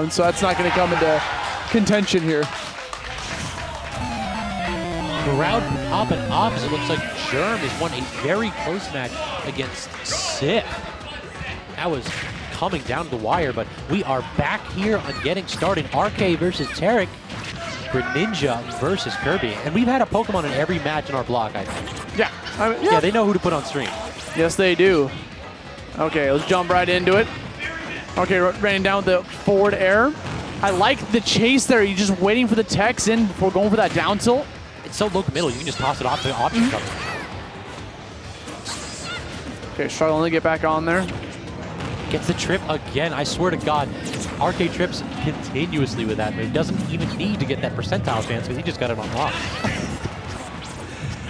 So that's not going to come into contention here. Crowd popping off as it looks like Germ has won a very close match against Sif. That was coming down to the wire, but we are back here on getting started. RK versus Tarik, Greninja versus Kirby. And we've had a Pokemon in every match in our block, I think. Yeah. Yeah, they know who to put on stream. Yes, they do. Okay, let's jump right into it. Okay, running down with the forward air. I like the chase there. You're just waiting for the techs in before going for that down tilt. It's so low middle, you can just toss it off to option cover. Okay, struggling to get back on there. Gets the trip again. I swear to God, RK trips continuously with that, but he doesn't even need to get that percentile chance because he just got it on lock.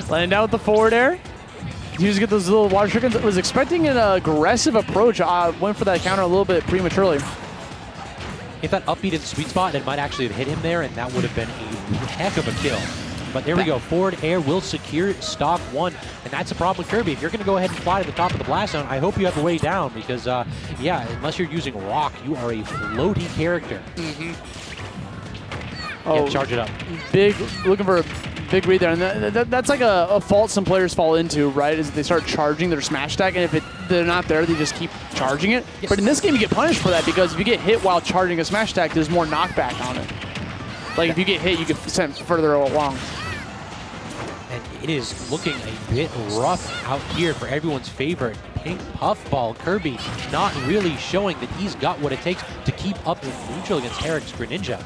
Landing down with the forward air. He was get those little water shurikens. Was expecting an aggressive approach. Went for that counter a little bit prematurely. If that upbeat in the sweet spot, it might actually have hit him there, and that would have been a heck of a kill. But there we go. Forward air will secure stock one, and that's a problem with Kirby. If you're going to go ahead and fly to the top of the blast zone, I hope you have a way down because, yeah, unless you're using rock, you are a floaty character. Oh, yeah, charge it up. Big, looking for a big read there, and that's like a fault some players fall into, right? Is they start charging their smash attack, and if they're not there, they just keep charging it. Yes. But in this game, you get punished for that because if you get hit while charging a smash attack, there's more knockback on it. Like if you get hit, you get sent further along. And it is looking a bit rough out here for everyone's favorite pink puffball. Kirby not really showing that he's got what it takes to keep up in neutral against Tarik's Greninja.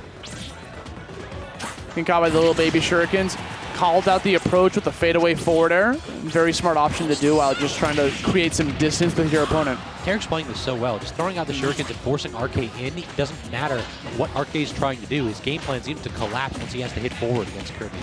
Being caught by the little baby shurikens. Called out the approach with the fadeaway forward air. Very smart option to do while just trying to create some distance with your opponent. Tarik's playing this so well. Just throwing out the shurikens and forcing RK in. It doesn't matter what RK is trying to do. His game plan is to collapse once he has to hit forward against Kirby.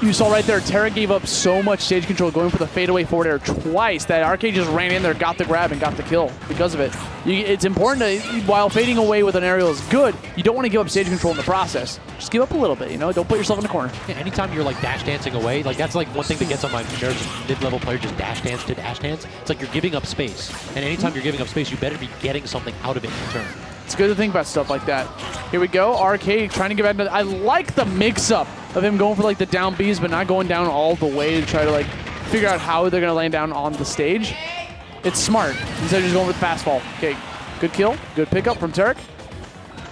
You saw right there, Tarik gave up so much stage control going for the fadeaway forward air twice that RK just ran in there, got the grab, and got the kill because of it. It's important to, while fading away with an aerial is good, you don't want to give up stage control in the process. Just give up a little bit, you know? Don't put yourself in the corner. Yeah, anytime you're like dash dancing away, like that's like one thing that gets on my nerves. Mid-level player just dash dance to dash dance. It's like you're giving up space. And anytime you're giving up space, you better be getting something out of it in return. It's good to think about stuff like that. Here we go. RK trying to get back to I like the mix-up of him going for like the down Bs, but not going down all the way to try to like figure out how they're going to land down on the stage. It's smart instead of just going with fast fall. Okay, good kill. Good pickup from Tarik.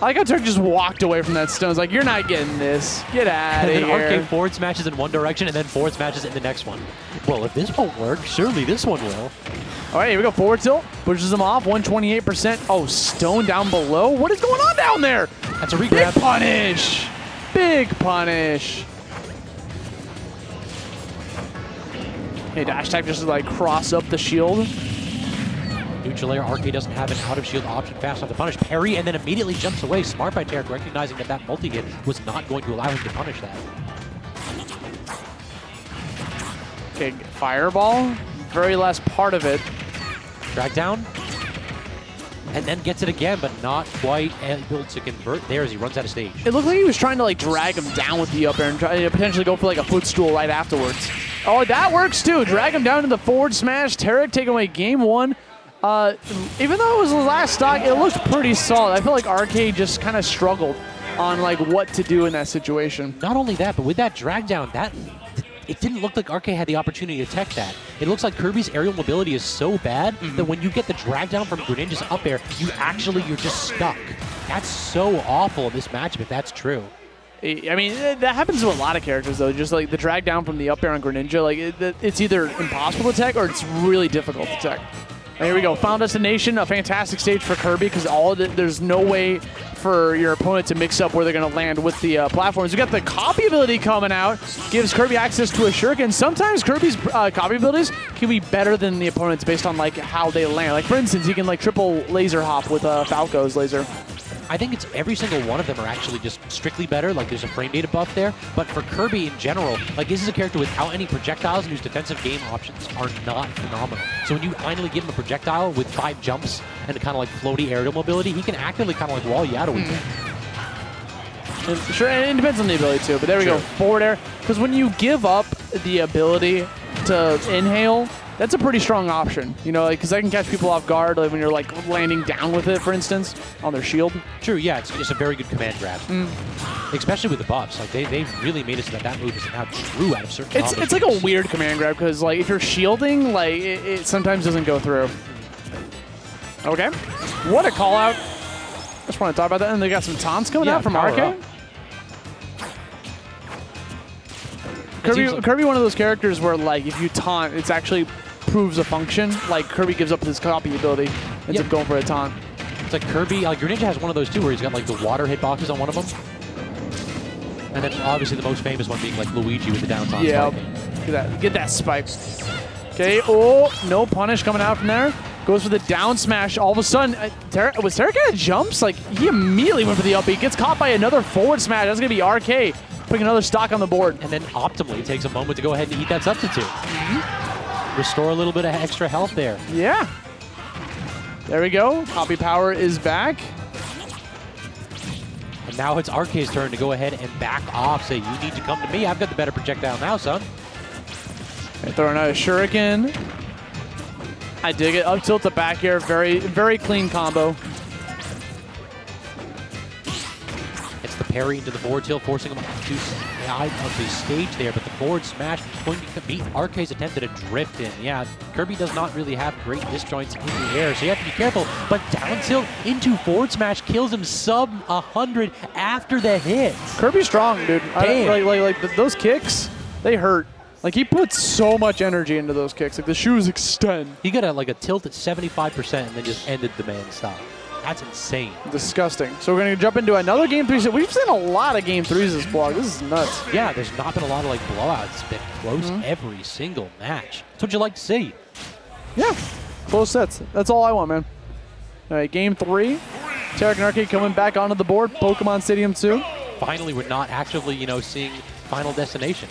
I like how Tarik just walked away from that stone. It's like, you're not getting this. Get out of here. And then RK forward smashes in one direction and then forward smashes in the next one. Well, if this won't work, surely this one will. All right, here we go. Forward tilt. Pushes him off. 128%. Oh, stone down below. What is going on down there? That's a regrab. Big punish. Big punish. Hey, dash attack just like cross up the shield. Neutral air. RK doesn't have an out of shield option fast enough to punish. Parry and then immediately jumps away. Smart by Tarik, recognizing that that multi-hit was not going to allow him to punish that. Okay, fireball. Very last part of it. Drag down. And then gets it again, but not quite able to convert there as he runs out of stage. It looked like he was trying to like drag him down with the up air and try to potentially go for like a footstool right afterwards. Oh, that works too. Drag him down to the forward smash. Tarik taking away game one. Even though it was the last stock, it looked pretty solid. I feel like RK just kind of struggled on like what to do in that situation. Not only that, but with that drag down, it didn't look like RK had the opportunity to tech that. It looks like Kirby's aerial mobility is so bad that when you get the drag down from Greninja's up air, you're just stuck. That's so awful in this matchup if that's true. I mean, that happens to a lot of characters, though. Just like the drag down from the up air on Greninja, like it's either impossible to tech or it's really difficult to tech. Here we go. Final Destination, a fantastic stage for Kirby because there's no way for your opponent to mix up where they're going to land with the platforms. We got the copy ability coming out, gives Kirby access to a shuriken. Sometimes Kirby's copy abilities can be better than the opponent's based on like how they land. Like for instance, he can like triple laser hop with Falco's laser. I think it's every single one of them are actually just strictly better. Like there's a frame data buff there, but for Kirby in general, like this is a character without any projectiles and whose defensive game options are not phenomenal. So when you finally give him a projectile with 5 jumps and a kind of like floaty aerial mobility, he can actively kind of like wall you out a week. Sure, and it depends on the ability too, but there we go, forward air. Because when you give up the ability to inhale, That's a pretty strong option, you know, because I can catch people off guard like when you're like landing down with it, for instance, on their shield. True, yeah, it's just a very good command grab. Especially with the buffs. Like, they really made it so that that move is now true out of certain combos. It's like a weird command grab, because like if you're shielding, like it sometimes doesn't go through. Okay. What a call out. Just want to talk about that. And they got some taunts coming out from RK. Kirby, one of those characters where like if you taunt, it's actually proves a function. Like Kirby gives up his copy ability, ends up going for a taunt. It's like Kirby, like Greninja has one of those too, where he's got like the water hitboxes on one of them. And then obviously the most famous one being like Luigi with the down taunt. Yeah, get that spike. Okay, oh, no punish coming out from there. Goes for the down smash. All of a sudden, was Tarik at jumps? Like he immediately went for the up B. Gets caught by another forward smash. That's gonna be RK putting another stock on the board. And then optimally takes a moment to go ahead and eat that substitute. Restore a little bit of extra health there. Yeah. There we go. Copy power is back. And now it's RK's turn to go ahead and back off. Say, you need to come to me. I've got the better projectile now, son. And throwing out a shuriken. I dig it. Up tilt to back air. Very, very clean combo. It's the parry into the forward tilt, forcing him to side of the stage there, but the forward smash going to beat RK's attempt at a drift in. Yeah, Kirby does not really have great disjoints in the air, so you have to be careful, but down tilt into forward smash kills him sub 100 after the hit. Kirby's strong, dude. Like those kicks, they hurt. Like he puts so much energy into those kicks. Like the shoes extend. He got a tilt at 75% and then just ended the man stop. That's insane. Disgusting. So we're going to jump into another Game 3. We've seen a lot of Game 3s this blog. This is nuts. Yeah, there's not been a lot of like blowouts. It's been close every single match. That's what you like to see. Yeah, close sets. That's all I want, man. All right, Game 3. Tarik and RK coming back onto the board. Pokemon Stadium 2. Finally, we're not actually, seeing Final Destination.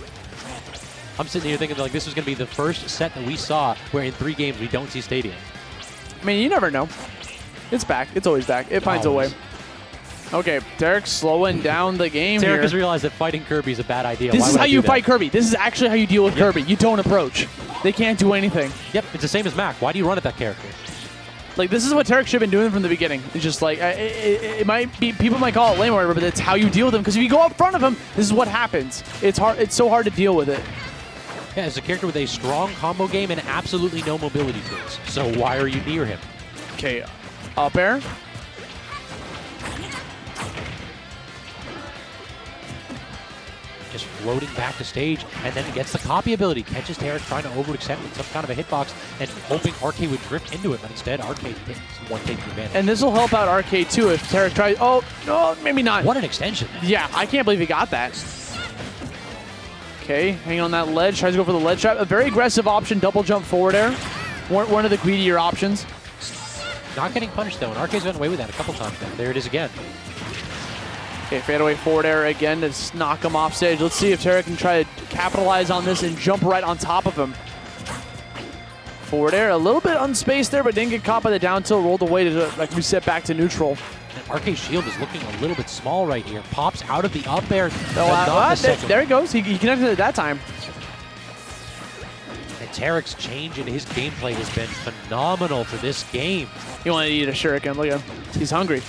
I'm sitting here thinking like this is going to be the first set that we saw where in 3 games we don't see Stadium. I mean, you never know. It's back. It's always back. It finds a way. Okay, Tarik slowing down the game Tarik here. has realized that fighting Kirby is a bad idea. This is how you fight Kirby. This is actually how you deal with Kirby. You don't approach. They can't do anything. Yep, it's the same as Mac. Why do you run at that character? Like, this is what Tarik should have been doing from the beginning. It's just like, it might be, people might call it lame or whatever, but it's how you deal with him. Because if you go up front of him, this is what happens. It's hard. It's so hard to deal with it. Yeah, it's a character with a strong combo game and absolutely no mobility tools. So why are you near him? Okay, up air. Just floating back to stage, and then gets the copy ability. Catches Tarik trying to overextend with some kind of a hitbox, and hoping RK would drift into it, but instead RK takes one taking advantage. And this will help out RK too if Tarik tries. Oh, no, maybe not. What an extension. Yeah, I can't believe he got that. Okay, hanging on that ledge, tries to go for the ledge trap. A very aggressive option, double jump forward air. One of the greedier options. Not getting punished though, and RK's gotten away with that a couple times now. There it is again. Okay, fadeaway forward air again to knock him off stage. Let's see if Tarik can try to capitalize on this and jump right on top of him. Forward air, a little bit unspaced there, but didn't get caught by the down tilt, rolled away to like reset back to neutral. And RK's shield is looking a little bit small right here. Pops out of the up air. There he goes. He connected it that time. And Tarik's change in his gameplay has been phenomenal for this game. He wanted to eat a shuriken. Look at him. He's hungry.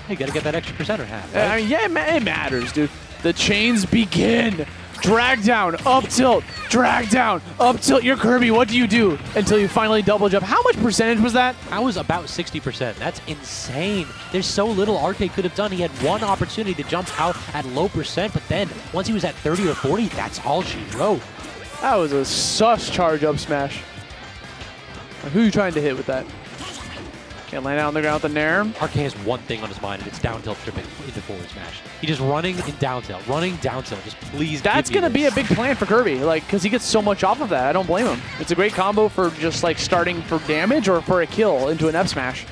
You got to get that extra percent or half, right? I mean, yeah, it matters, dude. The chains begin. Drag down, up tilt, drag down, up tilt. You're Kirby. What do you do until you finally double jump? How much percentage was that? That was about 60%. That's insane. There's so little RK could have done. He had one opportunity to jump out at low percent, but then once he was at 30 or 40, that's all she wrote. That was a sus charge up smash. Who are you trying to hit with that? Can't land out on the ground with the Nair. RK has one thing on his mind, and it's down tilt tripping into forward smash. He's just running in down tilt, running down tilt. Just please. That's going to be a big plan for Kirby, like, because he gets so much off of that. I don't blame him. It's a great combo for just like starting for damage or for a kill into an F smash.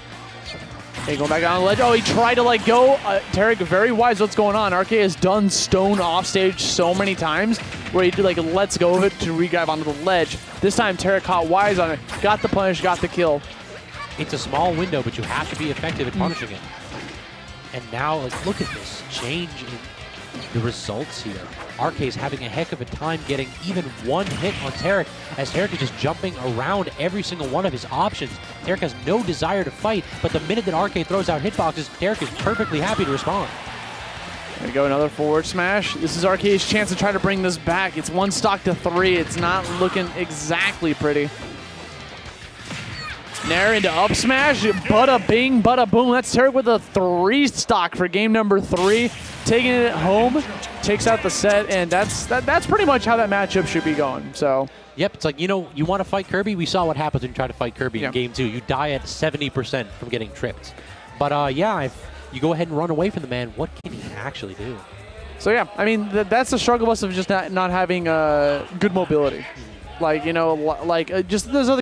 Okay, going back on the ledge. Oh, he tried to like go. Tarik, very wise. What's going on? RK has done stone off stage so many times where he like lets go of it to re-grab onto the ledge. This time Tarik caught wise on it, got the punish, got the kill. It's a small window, but you have to be effective at punishing it. And now, like, look at this change in the results here. RK's having a heck of a time getting even one hit on Tarik, as Tarik is just jumping around every single one of his options. Tarik has no desire to fight, but the minute that RK throws out hitboxes, Tarik is perfectly happy to respond. There we go, another forward smash. This is RK's chance to try to bring this back. It's 1 stock to 3. It's not looking exactly pretty. Nair into up smash, bada bing, bada boom. That's Tarik with a 3 stock for game number 3. Taking it home, takes out the set, and that's pretty much how that matchup should be going. So. Yep, it's like, you know, you want to fight Kirby? We saw what happens when you try to fight Kirby in game 2. You die at 70% from getting tripped. But yeah, if you go ahead and run away from the man, what can he actually do? So yeah, I mean, that's the struggle bus of just not having good mobility. Like, you know, like just those other